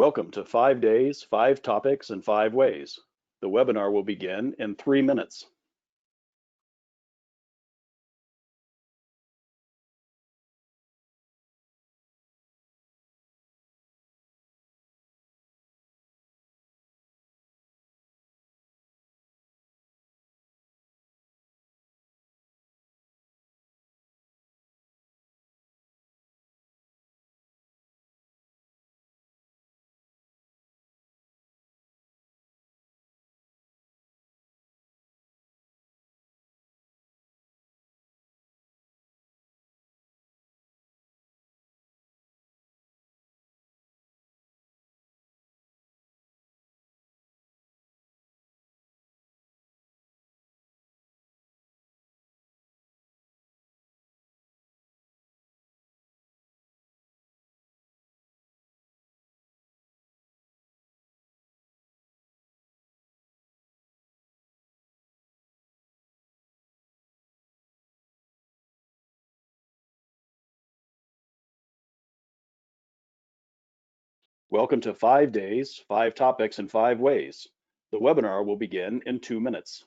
Welcome to 5 days, 5 topics, and 5 ways. The webinar will begin in 3 minutes. Welcome to 5 days, 5 topics, and 5 ways. The webinar will begin in 2 minutes.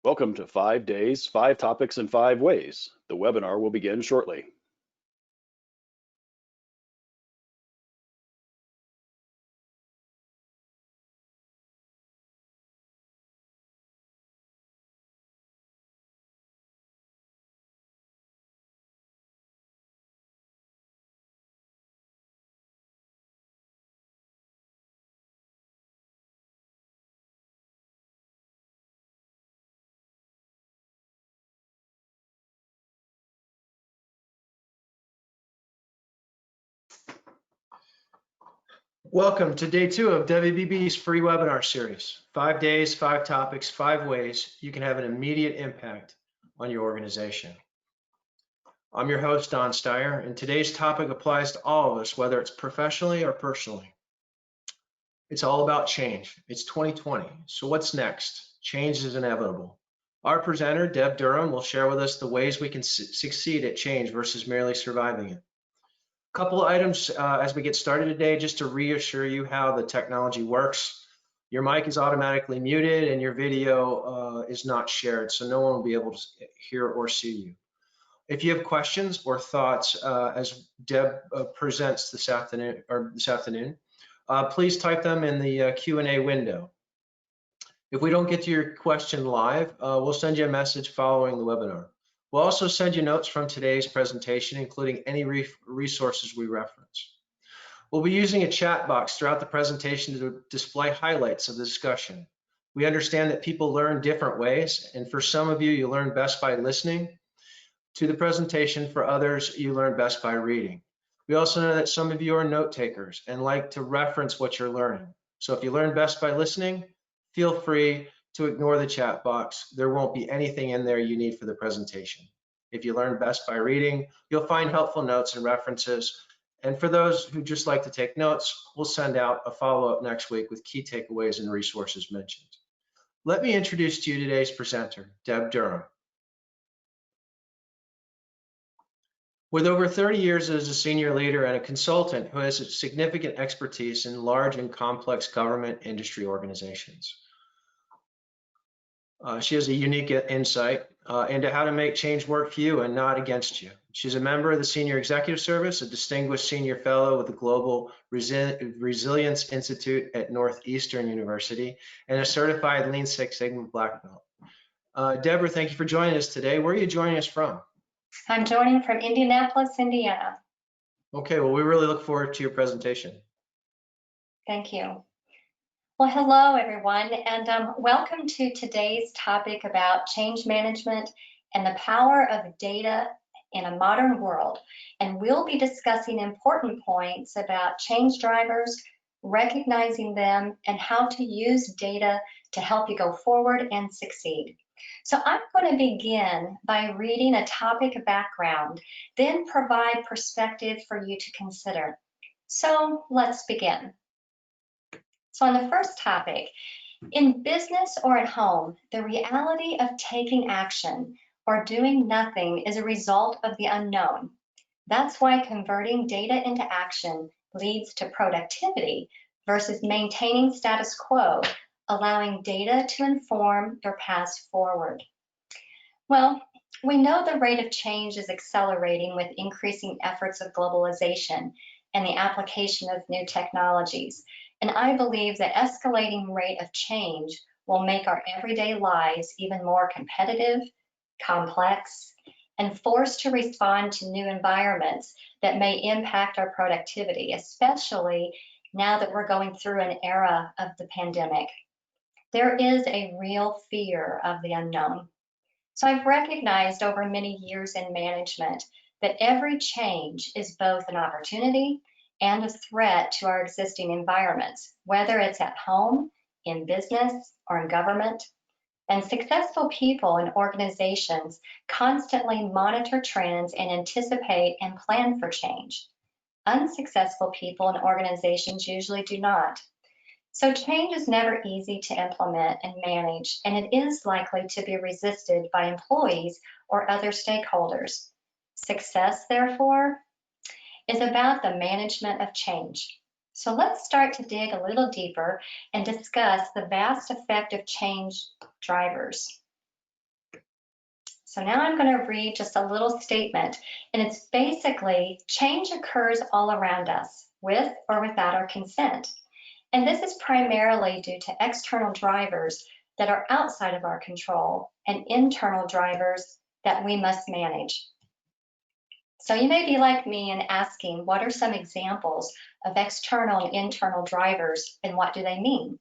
Welcome to 5 days, 5 topics, and 5 ways. The webinar will begin shortly. Welcome to day 2 of WBB's free webinar series. 5 days, 5 topics, 5 ways you can have an immediate impact on your organization. I'm your host, Don Steyer, and today's topic applies to all of us, whether it's professionally or personally. It's all about change. It's 2020, so what's next? Change is inevitable. Our presenter, Deb Durham, will share with us the ways we can succeed at change versus merely surviving it. Couple of items as we get started today, just to reassure you how the technology works. Your mic is automatically muted and your video is not shared, so no one will be able to hear or see you. If you have questions or thoughts as Deb presents this afternoon, please type them in the Q&A window. If we don't get to your question live, we'll send you a message following the webinar. We'll also send you notes from today's presentation, including any resources we reference. We'll be using a chat box throughout the presentation to display highlights of the discussion. We understand that people learn different ways, and for some of you, you learn best by listening to the presentation. For others, you learn best by reading. We also know that some of you are note takers and like to reference what you're learning. So if you learn best by listening, feel free to ignore the chat box. There won't be anything in there you need for the presentation. If you learn best by reading, you'll find helpful notes and references. And for those who just like to take notes, we'll send out a follow-up next week with key takeaways and resources mentioned. Let me introduce to you today's presenter, Deb Durham. With over 30 years as a senior leader and a consultant who has a significant expertise in large and complex government industry organizations. She has a unique insight into how to make change work for you and not against you. She's a member of the Senior Executive Service, a distinguished senior fellow with the Global Resilience Institute at Northeastern University, and a certified Lean Six Sigma Black Belt. Deborah, thank you for joining us today. Where are you joining us from? I'm joining from Indianapolis, Indiana. Okay, well, we really look forward to your presentation. Thank you. Well, hello, everyone, and welcome to today's topic about change management and the power of data in a modern world. And we'll be discussing important points about change drivers, recognizing them, and how to use data to help you go forward and succeed. So I'm going to begin by reading a topic background, then provide perspective for you to consider. So let's begin. So on the first topic, in business or at home, the reality of taking action or doing nothing is a result of the unknown. That's why converting data into action leads to productivity versus maintaining status quo, allowing data to inform your path forward. Well, we know the rate of change is accelerating with increasing efforts of globalization and the application of new technologies. And I believe the escalating rate of change will make our everyday lives even more competitive, complex, and forced to respond to new environments that may impact our productivity, especially now that we're going through an era of the pandemic. There is a real fear of the unknown. So I've recognized over many years in management that every change is both an opportunity and a threat to our existing environments, whether it's at home, in business, or in government. And successful people and organizations constantly monitor trends and anticipate and plan for change. Unsuccessful people and organizations usually do not. So change is never easy to implement and manage, and it is likely to be resisted by employees or other stakeholders. Success, therefore, is about the management of change. So let's start to dig a little deeper and discuss the vast effect of change drivers. So now I'm going to read just a little statement, and it's basically change occurs all around us, with or without our consent. And this is primarily due to external drivers that are outside of our control and internal drivers that we must manage. So you may be like me and asking, what are some examples of external and internal drivers and what do they mean?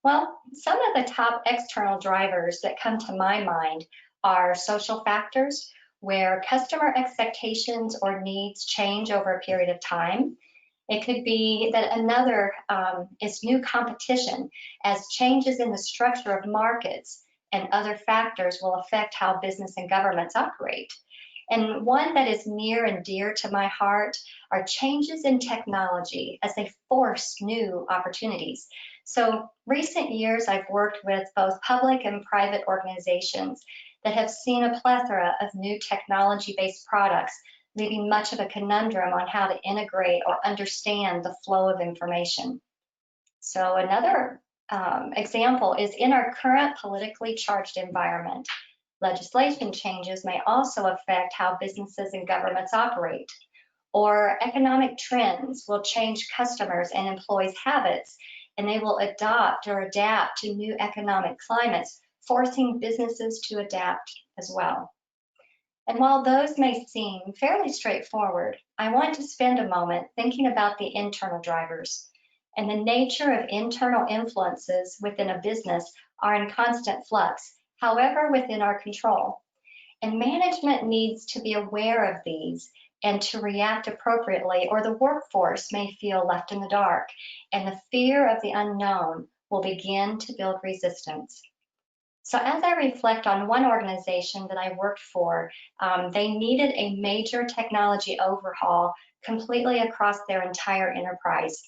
Well, some of the top external drivers that come to my mind are social factors, where customer expectations or needs change over a period of time. It could be that another is new competition, as changes in the structure of markets and other factors will affect how business and governments operate. And one that is near and dear to my heart are changes in technology as they force new opportunities. So recent years, I've worked with both public and private organizations that have seen a plethora of new technology-based products, leaving much of a conundrum on how to integrate or understand the flow of information. So another example is in our current politically charged environment. Legislation changes may also affect how businesses and governments operate, or economic trends will change customers and employees' habits, and they will adopt or adapt to new economic climates, forcing businesses to adapt as well. And while those may seem fairly straightforward, I want to spend a moment thinking about the internal drivers. And the nature of internal influences within a business are in constant flux, however within our control. And management needs to be aware of these and to react appropriately, or the workforce may feel left in the dark, and the fear of the unknown will begin to build resistance. So as I reflect on one organization that I worked for, they needed a major technology overhaul completely across their entire enterprise.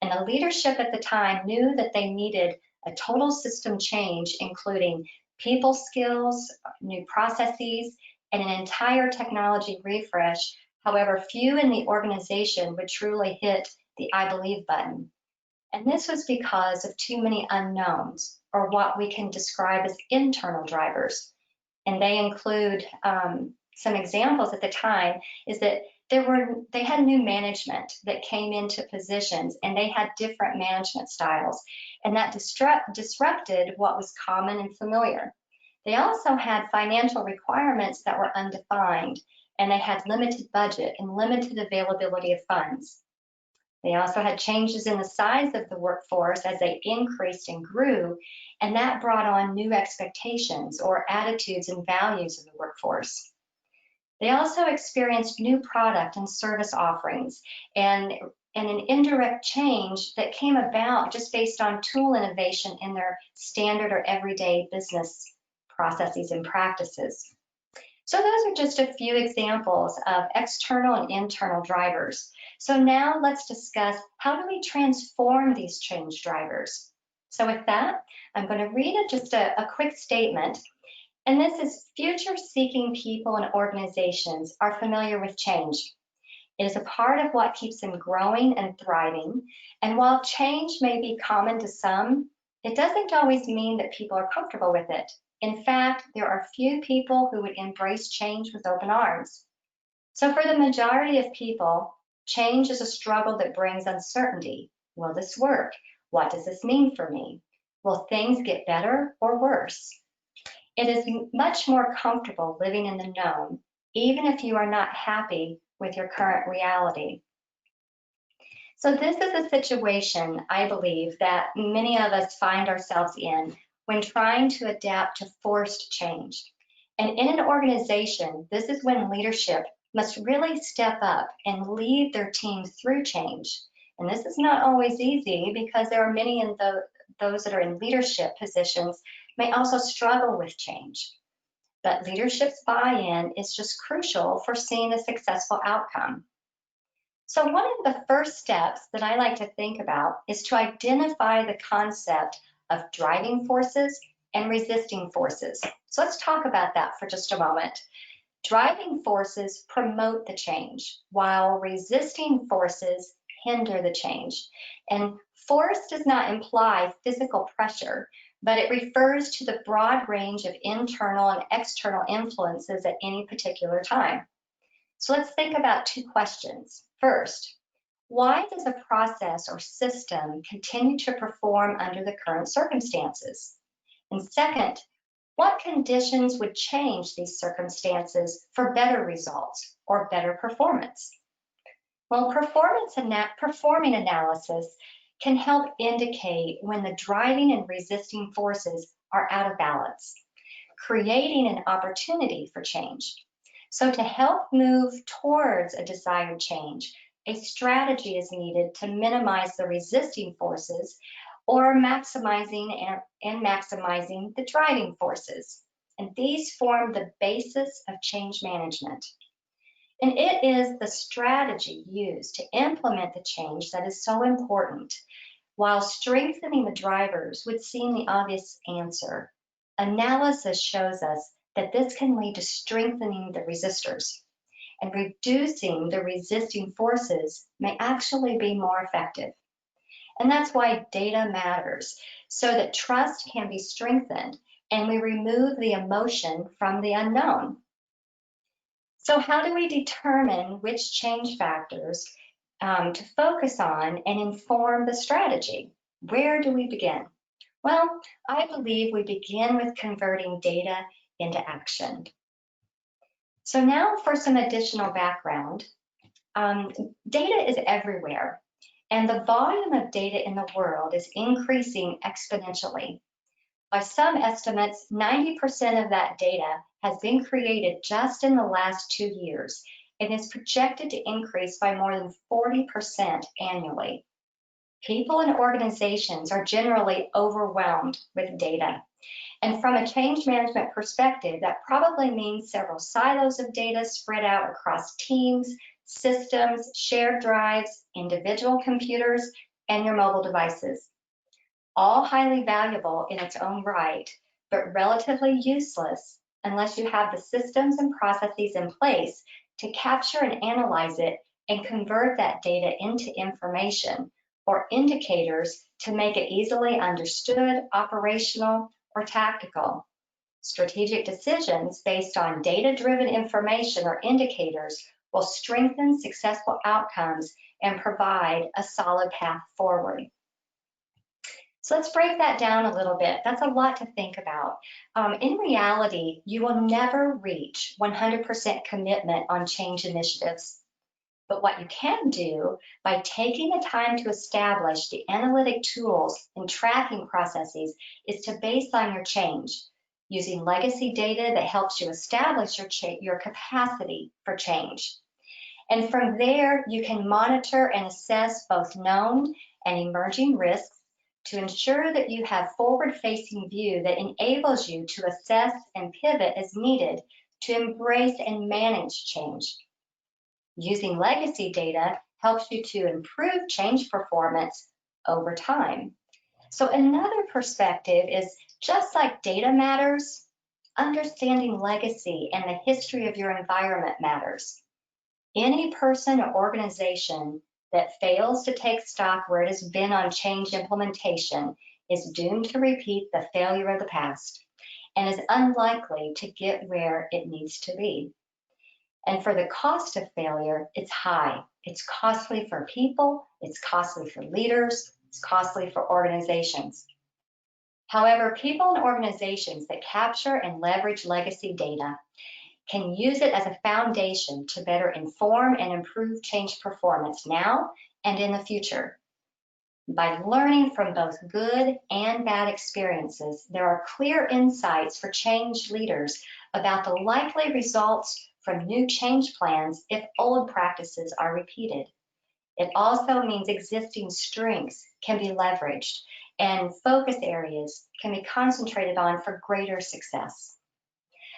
And the leadership at the time knew that they needed a total system change, including people skills, new processes, and an entire technology refresh. However, few in the organization would truly hit the I believe button. And this was because of too many unknowns, or what we can describe as internal drivers. And they include some examples at the time is that they had new management that came into positions, and they had different management styles, and that disrupted what was common and familiar. They also had financial requirements that were undefined, and they had limited budget and limited availability of funds. They also had changes in the size of the workforce as they increased and grew, and that brought on new expectations or attitudes and values of the workforce. They also experienced new product and service offerings and an indirect change that came about just based on tool innovation in their standard or everyday business processes and practices. So those are just a few examples of external and internal drivers. So now let's discuss, how do we transform these change drivers? So with that, I'm going to read just a quick statement. And this is, future-seeking people and organizations are familiar with change. It is a part of what keeps them growing and thriving. And while change may be common to some, it doesn't always mean that people are comfortable with it. In fact, there are few people who would embrace change with open arms. So for the majority of people, change is a struggle that brings uncertainty. Will this work? What does this mean for me? Will things get better or worse? It is much more comfortable living in the known, even if you are not happy with your current reality. So this is a situation, I believe, that many of us find ourselves in when trying to adapt to forced change. And in an organization, this is when leadership must really step up and lead their team through change. And this is not always easy, because there are many in those that are in leadership positions may also struggle with change. But leadership's buy-in is just crucial for seeing a successful outcome. So one of the first steps that I like to think about is to identify the concept of driving forces and resisting forces. So let's talk about that for just a moment. Driving forces promote the change, while resisting forces hinder the change. And force does not imply physical pressure, but it refers to the broad range of internal and external influences at any particular time. So let's think about two questions. First, why does a process or system continue to perform under the current circumstances? And second, what conditions would change these circumstances for better results or better performance? Well, performing analysis can help indicate when the driving and resisting forces are out of balance, creating an opportunity for change. So to help move towards a desired change, a strategy is needed to minimize the resisting forces, or maximizing the driving forces. And these form the basis of change management. And it is the strategy used to implement the change that is so important. While strengthening the drivers would seem the obvious answer, analysis shows us that this can lead to strengthening the resistors, and reducing the resisting forces may actually be more effective. And that's why data matters, so that trust can be strengthened and we remove the emotion from the unknown. So how do we determine which change factors to focus on and inform the strategy? Where do we begin? Well, I believe we begin with converting data into action. So now for some additional background. Data is everywhere, and the volume of data in the world is increasing exponentially. By some estimates, 90% of that data has been created just in the last 2 years and is projected to increase by more than 40% annually. People and organizations are generally overwhelmed with data. And from a change management perspective, that probably means several silos of data spread out across teams, systems, shared drives, individual computers, and your mobile devices. All highly valuable in its own right, but relatively useless unless you have the systems and processes in place to capture and analyze it and convert that data into information or indicators to make it easily understood, operational, or tactical. Strategic decisions based on data-driven information or indicators will strengthen successful outcomes and provide a solid path forward. So let's break that down a little bit. That's a lot to think about. In reality, you will never reach 100% commitment on change initiatives. But what you can do by taking the time to establish the analytic tools and tracking processes is to baseline your change using legacy data that helps you establish your capacity for change. And from there, you can monitor and assess both known and emerging risks to ensure that you have forward-facing view that enables you to assess and pivot as needed to embrace and manage change. Using legacy data helps you to improve change performance over time. So another perspective is just like data matters, understanding legacy and the history of your environment matters. Any person or organization that fails to take stock where it has been on change implementation is doomed to repeat the failure of the past and is unlikely to get where it needs to be. And for the cost of failure, it's high. It's costly for people, it's costly for leaders, it's costly for organizations. However, people and organizations that capture and leverage legacy data can use it as a foundation to better inform and improve change performance now and in the future. By learning from both good and bad experiences, there are clear insights for change leaders about the likely results from new change plans if old practices are repeated. It also means existing strengths can be leveraged and focus areas can be concentrated on for greater success.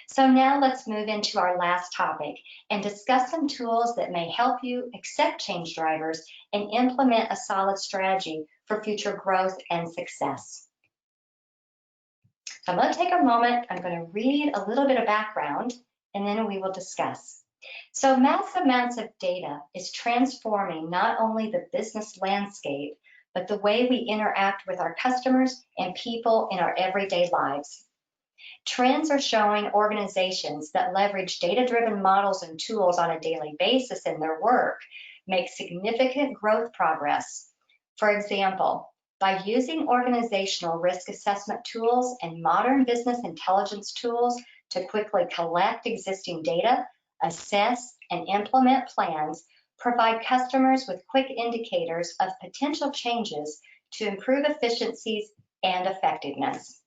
So now let's move into our last topic and discuss some tools that may help you accept change drivers and implement a solid strategy for future growth and success. So I'm going to take a moment, I'm going to read a little bit of background, and then we will discuss. So massive amounts of data is transforming not only the business landscape, but the way we interact with our customers and people in our everyday lives. Trends are showing organizations that leverage data-driven models and tools on a daily basis in their work make significant growth progress. For example, by using organizational risk assessment tools and modern business intelligence tools to quickly collect existing data, assess and implement plans, provide customers with quick indicators of potential changes to improve efficiencies and effectiveness.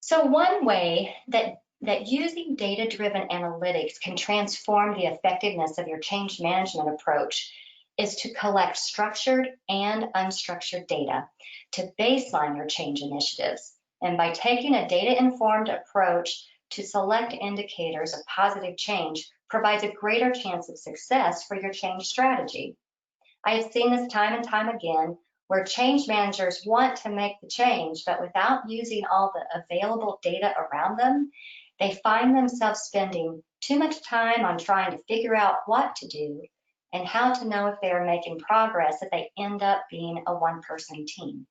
So one way that using data-driven analytics can transform the effectiveness of your change management approach is to collect structured and unstructured data to baseline your change initiatives. And by taking a data-informed approach to select indicators of positive change provides a greater chance of success for your change strategy. I have seen this time and time again where change managers want to make the change, but without using all the available data around them, they find themselves spending too much time on trying to figure out what to do and how to know if they are making progress that they end up being a one-person team.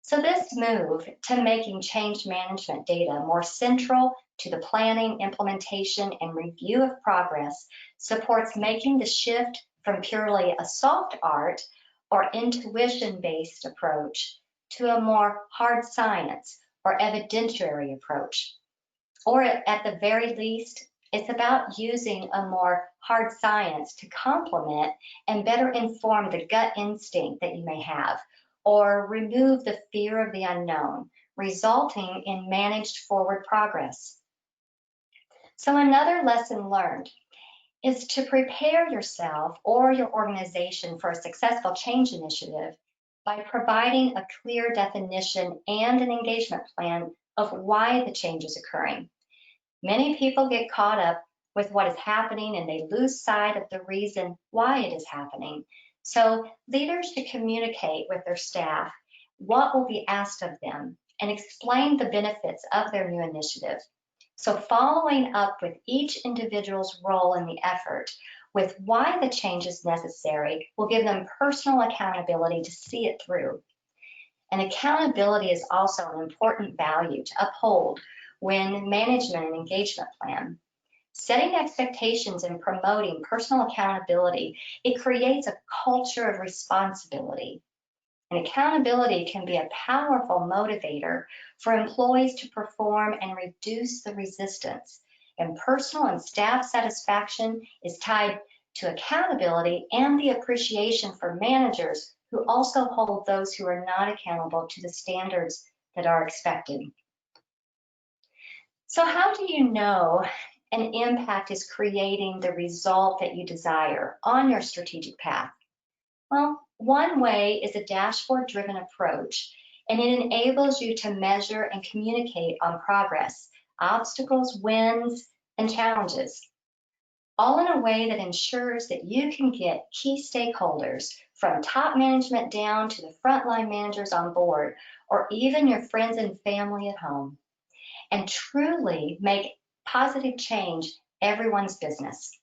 So this move to making change management data more central to the planning, implementation, and review of progress supports making the shift from purely a soft art or intuition-based approach to a more hard science or evidentiary approach. Or at the very least, it's about using a more hard science to complement and better inform the gut instinct that you may have, or remove the fear of the unknown, resulting in managed forward progress. So another lesson learned is to prepare yourself or your organization for a successful change initiative by providing a clear definition and an engagement plan of why the change is occurring. Many people get caught up with what is happening and they lose sight of the reason why it is happening. So leaders should communicate with their staff what will be asked of them and explain the benefits of their new initiative. So following up with each individual's role in the effort with why the change is necessary will give them personal accountability to see it through. And accountability is also an important value to uphold when management and engagement plan. Setting expectations and promoting personal accountability, it creates a culture of responsibility. And accountability can be a powerful motivator for employees to perform and reduce the resistance. And personal and staff satisfaction is tied to accountability and the appreciation for managers who also hold those who are not accountable to the standards that are expected. So how do you know an impact is creating the result that you desire on your strategic path? Well, one way is a dashboard-driven approach, and it enables you to measure and communicate on progress, obstacles, wins, and challenges, all in a way that ensures that you can get key stakeholders from top management down to the frontline managers on board, or even your friends and family at home, and truly make positive change everyone's business.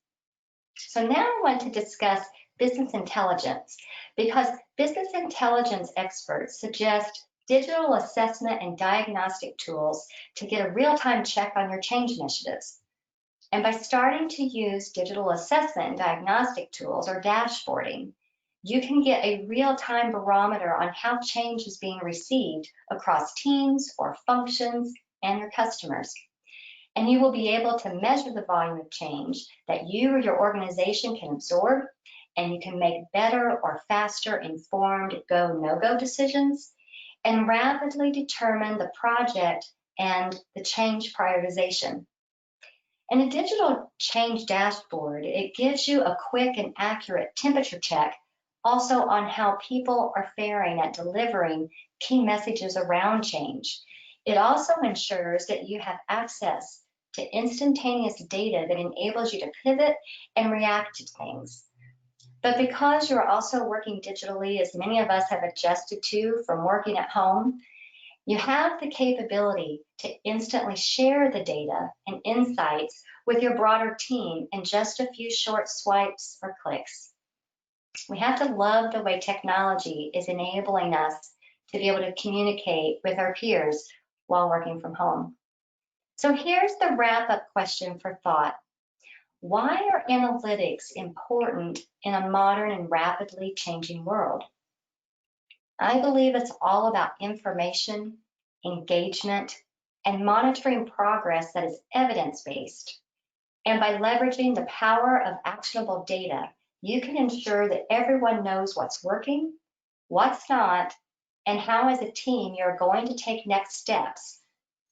So now I want to discuss business intelligence, because business intelligence experts suggest digital assessment and diagnostic tools to get a real-time check on your change initiatives. And by starting to use digital assessment and diagnostic tools or dashboarding, you can get a real-time barometer on how change is being received across teams or functions and your customers. And you will be able to measure the volume of change that you or your organization can absorb, and you can make better or faster informed go, no-go decisions, and rapidly determine the project and the change prioritization. And a digital change dashboard, it gives you a quick and accurate temperature check also on how people are faring at delivering key messages around change. It also ensures that you have access to instantaneous data that enables you to pivot and react to things. But because you're also working digitally, as many of us have adjusted to from working at home, you have the capability to instantly share the data and insights with your broader team in just a few short swipes or clicks. We have to love the way technology is enabling us to be able to communicate with our peers while working from home. So here's the wrap-up question for thought. Why are analytics important in a modern and rapidly changing world? I believe it's all about information, engagement, and monitoring progress that is evidence-based. And by leveraging the power of actionable data, you can ensure that everyone knows what's working, what's not, and how as a team you're going to take next steps.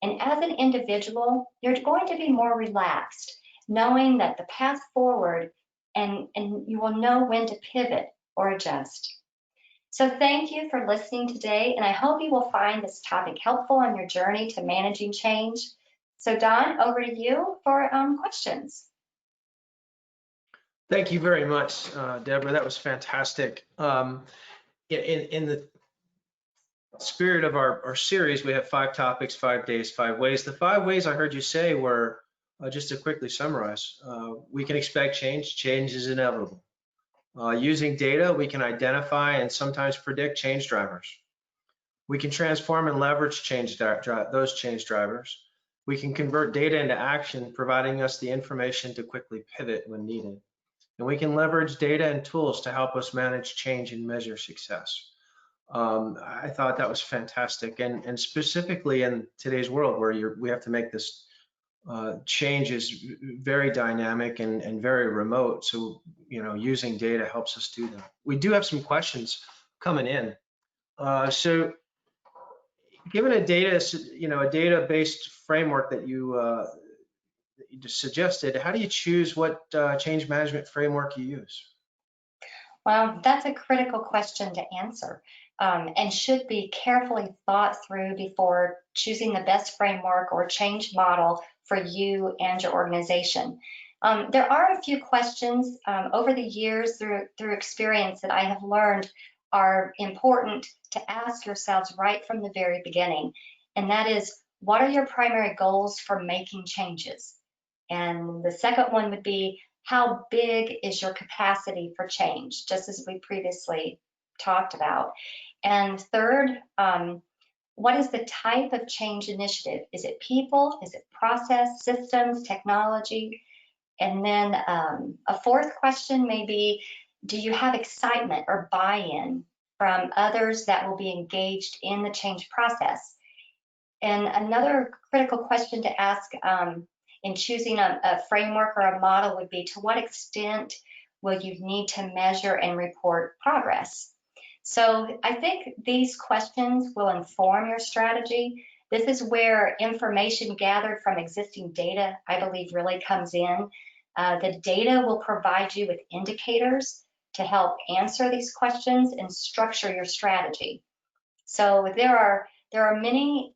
And as an individual, you're going to be more relaxed, knowing that the path forward, and you will know when to pivot or adjust. So thank you for listening today, and I hope you will find this topic helpful on your journey to managing change. So Don, over to you for questions. Thank you very much, Deborah. That was fantastic. In the spirit of our series, we have 5 topics, 5 days, 5 ways. The 5 ways I heard you say were, just to quickly summarize, we can expect change. Change is inevitable. Using data, we can identify and sometimes predict change drivers. We can transform and leverage those change drivers. We can convert data into action, providing us the information to quickly pivot when needed. And we can leverage data and tools to help us manage change and measure success. I thought that was fantastic. And specifically in today's world where we have to make this change is very dynamic and very remote. So, using data helps us do that. We do have some questions coming in. So given a data-based framework that you just suggested, how do you choose what change management framework you use? Well, that's a critical question to answer, and should be carefully thought through before choosing the best framework or change model for you and your organization. There are a few questions over the years through experience that I have learned are important to ask yourselves right from the very beginning. And that is, what are your primary goals for making changes? And the second one would be, how big is your capacity for change, just as we previously talked about? And third, what is the type of change initiative? Is it people? Is it process, systems, technology? And then a fourth question may be, do you have excitement or buy-in from others that will be engaged in the change process. And another critical question to ask in choosing a framework or a model would be, to what extent will you need to measure and report progress? So I think these questions will inform your strategy. This is where information gathered from existing data, I believe, really comes in. The data will provide you with indicators to help answer these questions and structure your strategy. So there are many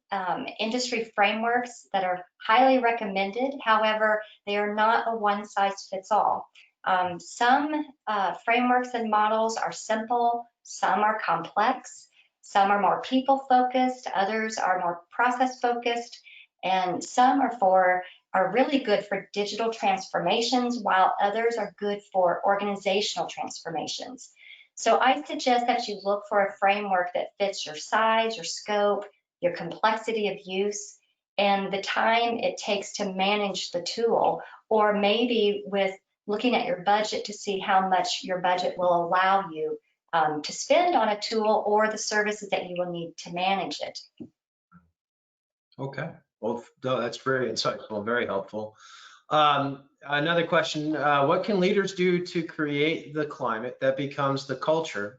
industry frameworks that are highly recommended. However, they are not a one-size-fits-all. Some frameworks and models are simple, some are complex, some are more people-focused, others are more process-focused, and some are really good for digital transformations, while others are good for organizational transformations. So I suggest that you look for a framework that fits your size, your scope, your complexity of use, and the time it takes to manage the tool, or maybe with looking at your budget to see how much your budget will allow you to spend on a tool or the services that you will need to manage it. Okay, well, that's very insightful and very helpful. Another question, what can leaders do to create the climate that becomes the culture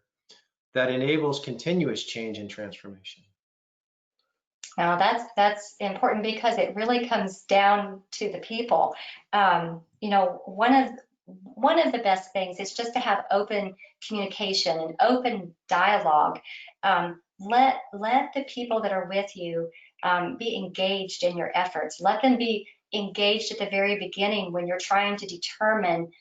that enables continuous change and transformation? Now that's important because it really comes down to the people. You know, one of the best things is just to have open communication and open dialogue. Let the people that are with you be engaged in your efforts. Let them be engaged at the very beginning when you're trying to determine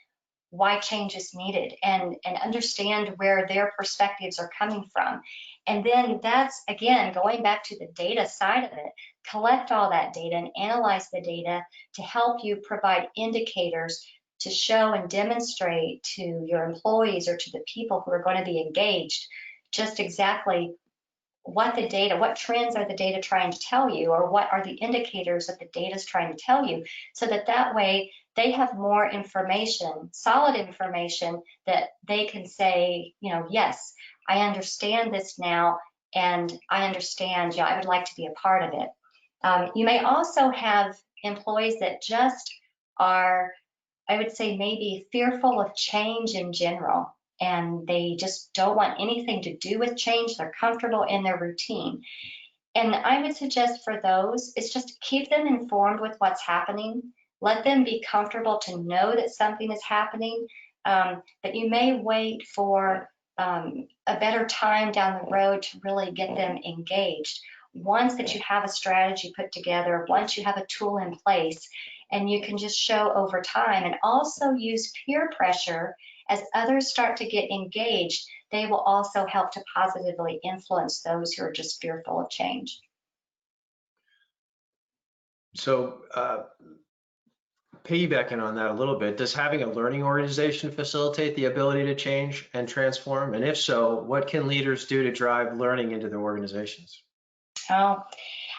why change is needed, and understand where their perspectives are coming from. And then that's, again, going back to the data side of it, collect all that data and analyze the data to help you provide indicators to show and demonstrate to your employees or to the people who are going to be engaged just exactly what the data, what trends are the data trying to tell you, or what are the indicators that the data is trying to tell you, so that way they have more information, solid information, that they can say, you know, yes, I understand this now, and I understand, I would like to be a part of it. You may also have employees that just are, I would say, maybe fearful of change in general, and they just don't want anything to do with change. They're comfortable in their routine. And I would suggest for those, it's just keep them informed with what's happening. Let them be comfortable to know that something is happening, but you may wait for a better time down the road to really get them engaged. Once that you have a strategy put together, once you have a tool in place, and you can just show over time, and also use peer pressure as others start to get engaged, they will also help to positively influence those who are just fearful of change. So piggybacking on that a little bit, does having a learning organization facilitate the ability to change and transform? And if so, what can leaders do to drive learning into their organizations? Oh,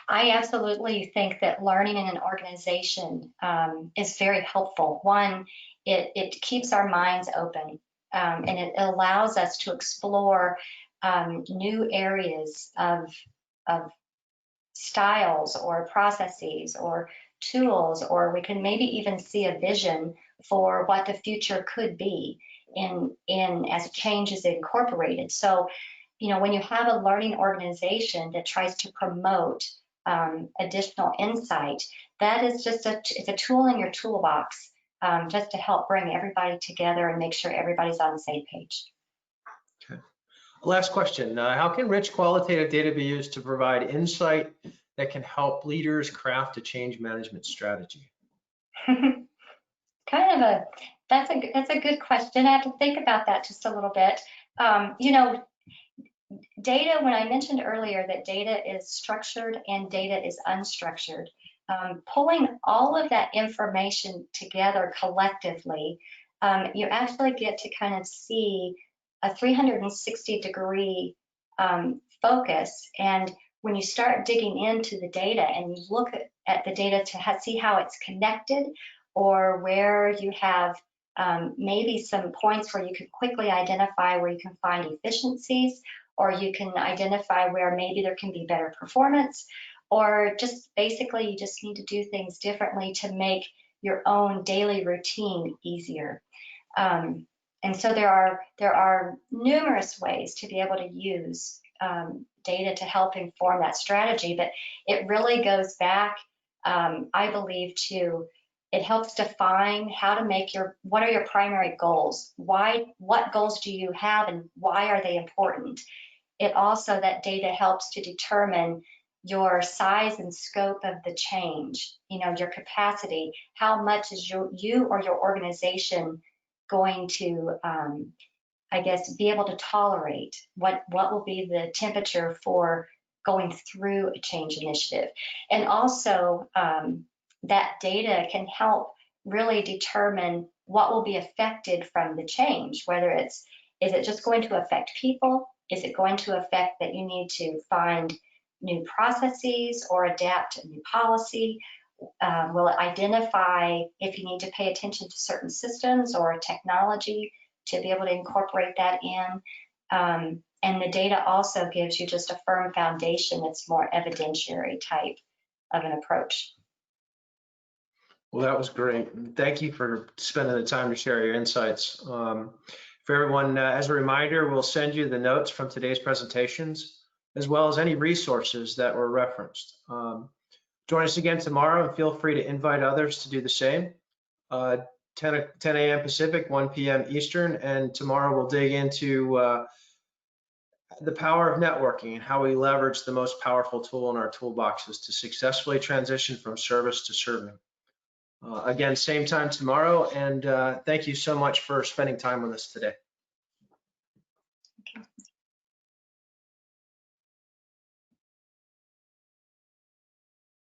I absolutely think that learning in an organization is very helpful. One, it keeps our minds open, and it allows us to explore new areas of styles or processes or tools, or we can maybe even see a vision for what the future could be in as change is incorporated. So, you know, when you have a learning organization that tries to promote additional insight, that is just it's a tool in your toolbox, just to help bring everybody together and make sure everybody's on the same page. Okay. Last question, how can rich qualitative data be used to provide insight that can help leaders craft a change management strategy? That's a good question. I have to think about that just a little bit. You know, data, when I mentioned earlier that data is structured and data is unstructured, pulling all of that information together collectively, you actually get to kind of see a 360-degree focus. And when you start digging into the data and you look at the data to see how it's connected, or where you have maybe some points where you can quickly identify where you can find efficiencies, or you can identify where maybe there can be better performance, or just basically you just need to do things differently to make your own daily routine easier. And so there are numerous ways to be able to use data to help inform that strategy, but it really goes back, I believe, to it helps define how to make what are your primary goals? What goals do you have and why are they important? It also, that data helps to determine your size and scope of the change, your capacity, how much is you or your organization going to, I guess, be able to tolerate, what will be the temperature for going through a change initiative. And also that data can help really determine what will be affected from the change, whether is it just going to affect people? Is it going to affect that you need to find new processes or adapt a new policy? Will it identify if you need to pay attention to certain systems or technology to be able to incorporate that in? And the data also gives you just a firm foundation that's more evidentiary type of an approach. Well, that was great. Thank you for spending the time to share your insights. For everyone, as a reminder, we'll send you the notes from today's presentations, as well as any resources that were referenced. Join us again tomorrow and feel free to invite others to do the same. 10 a.m. Pacific, 1 p.m. Eastern, and tomorrow we'll dig into the power of networking and how we leverage the most powerful tool in our toolboxes to successfully transition from service to serving. Again, same time tomorrow, and thank you so much for spending time with us today.